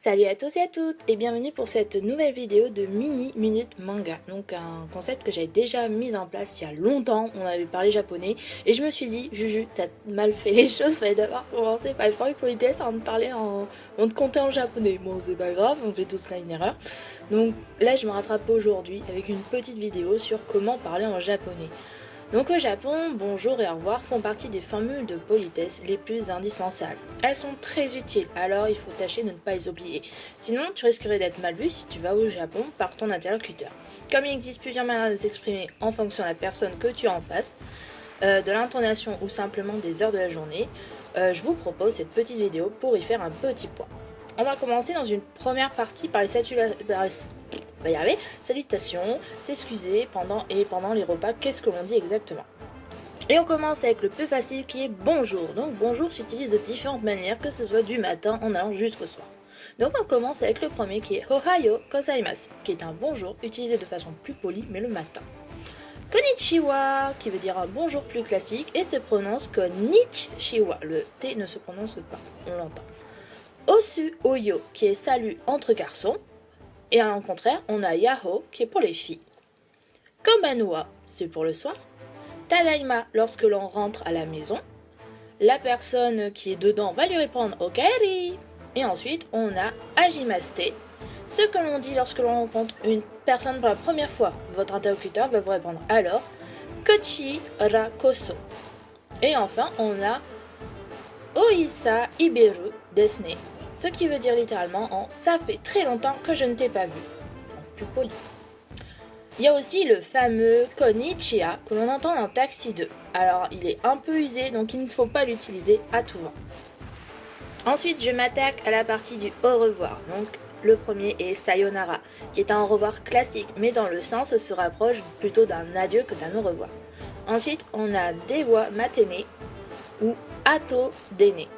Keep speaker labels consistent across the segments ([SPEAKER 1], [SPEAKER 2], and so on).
[SPEAKER 1] Salut à tous et à toutes et bienvenue pour cette nouvelle vidéo de mini minute manga. Donc un concept que j'avais déjà mis en place il y a longtemps, on avait parlé japonais et je me suis dit Juju t'as mal fait les choses, fallait d'abord commencer par une politesse avant de parler avant de compter en japonais. Bon c'est pas grave, on fait tous là une erreur. Donc là je me rattrape aujourd'hui avec une petite vidéo sur comment parler en japonais. Donc au Japon, bonjour et au revoir font partie des formules de politesse les plus indispensables. Elles sont très utiles, alors il faut tâcher de ne pas les oublier. Sinon, tu risquerais d'être mal vu si tu vas au Japon par ton interlocuteur. Comme il existe plusieurs manières de s'exprimer en fonction de la personne que tu as en face, de l'intonation ou simplement des heures de la journée, je vous propose cette petite vidéo pour y faire un petit point. On va commencer dans une première partie par les salutations, s'excuser pendant les repas, qu'est-ce que l'on dit exactement. Et on commence avec le plus facile qui est bonjour. Donc bonjour s'utilise de différentes manières, que ce soit du matin en allant jusqu'au soir. Donc on commence avec le premier qui est Ohayo gozaimasu, qui est un bonjour utilisé de façon plus polie mais le matin. Konnichiwa, qui veut dire un bonjour plus classique et se prononce konnichiwa. Le T ne se prononce pas, on l'entend. Osu Oyo, qui est salut entre garçons. Et à l'encontre, on a Yaho, qui est pour les filles. Konbanwa, c'est pour le soir. Tadaima, lorsque l'on rentre à la maison. La personne qui est dedans va lui répondre Okaeri. Et ensuite, on a Hajimaste, ce que l'on dit lorsque l'on rencontre une personne pour la première fois. Votre interlocuteur va vous répondre alors Kochi ra koso. Et enfin, on a Oisa iberu desne, ce qui veut dire littéralement en ça fait très longtemps que je ne t'ai pas vu, en plus poli. Il y a aussi le fameux konnichiwa que l'on entend dans Taxi 2. Alors il est un peu usé donc il ne faut pas l'utiliser à tout vent. Ensuite je m'attaque à la partie du au revoir. Donc le premier est sayonara, qui est un au revoir classique mais dans le sens se rapproche plutôt d'un adieu que d'un au revoir. Ensuite on a dewa matene ou ato dene.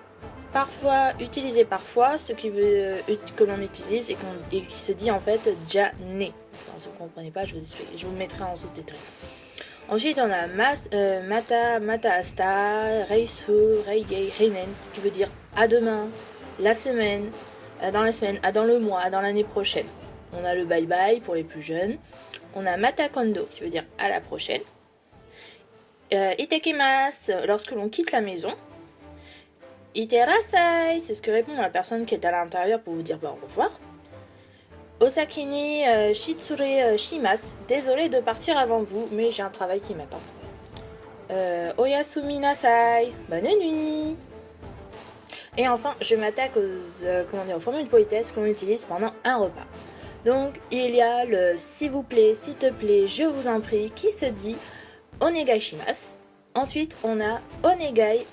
[SPEAKER 1] Parfois, utilisé parfois, ce qui veut que l'on utilise et qui se dit en fait ja ne. Enfin, si vous ne comprenez pas, je vous explique, je vous le mettrai en sous-titré. Ensuite, on a mata, mata asta, reisu, reigei, reinen, ce qui veut dire à demain, la semaine, dans la semaine, dans le mois, dans l'année prochaine. On a le bye bye pour les plus jeunes. On a mata kondo, qui veut dire à la prochaine. Itekimasu, lorsque l'on quitte la maison. Iterasai, c'est ce que répond la personne qui est à l'intérieur pour vous dire au revoir. Osaki ni shitsure shimasu, désolé de partir avant vous, mais j'ai un travail qui m'attend. Oyasumi nasai, bonne nuit. Et enfin, je m'attaque aux formules de politesse qu'on utilise pendant un repas. Donc, il y a le s'il vous plaît, s'il te plaît, je vous en prie, qui se dit onegai shimasu. Ensuite, on a onegai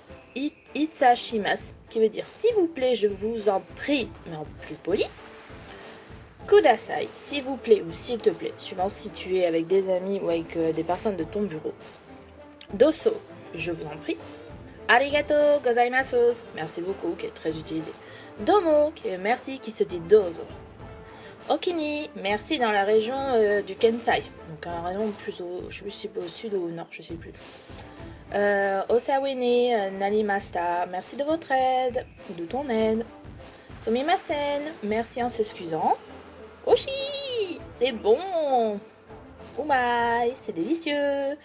[SPEAKER 1] itsashimasu, qui veut dire s'il vous plaît, je vous en prie, mais en plus poli. Kudasai, s'il vous plaît ou s'il te plaît, suivant si tu es avec des amis ou avec des personnes de ton bureau. Doso, je vous en prie. Arigato gozaimasu, merci beaucoup, qui est très utilisé. Domo, qui est merci, qui se dit dozo. Okini, merci dans la région du Kensai, donc la région plus au, je sais plus si c'est au sud ou au nord, je sais plus. Osawene narimashita, merci de votre aide, ou de ton aide. Sumimasen, merci en s'excusant. Oshi, c'est bon. Umai, c'est délicieux.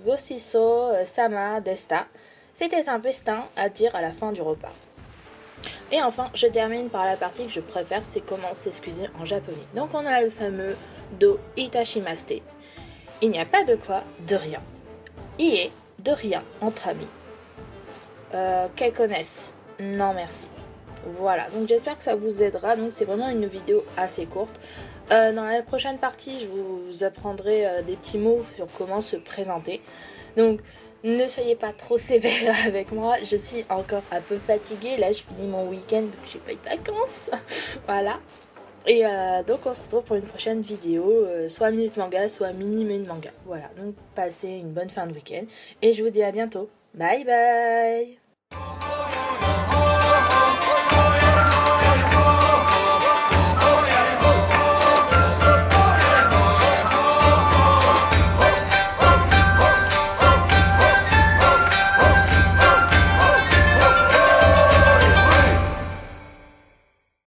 [SPEAKER 1] Goshiso sama desta, c'était un festin à dire à la fin du repas. Et enfin, je termine par la partie que je préfère, c'est comment s'excuser en japonais. Donc on a le fameux do itashimaste. Il n'y a pas de quoi, de rien. Ie, de rien, entre amis. Qu'elles connaissent. Non merci. Voilà, donc j'espère que ça vous aidera. Donc c'est vraiment une vidéo assez courte. Dans la prochaine partie, je vous apprendrai des petits mots sur comment se présenter. Donc ne soyez pas trop sévère avec moi. Je suis encore un peu fatiguée. Là, je finis mon week-end, j'ai pas eu de vacances. Voilà. Et donc on se retrouve pour une prochaine vidéo, soit minute manga, soit mini minute manga. Voilà, donc passez une bonne fin de week-end. Et je vous dis à bientôt. Bye bye.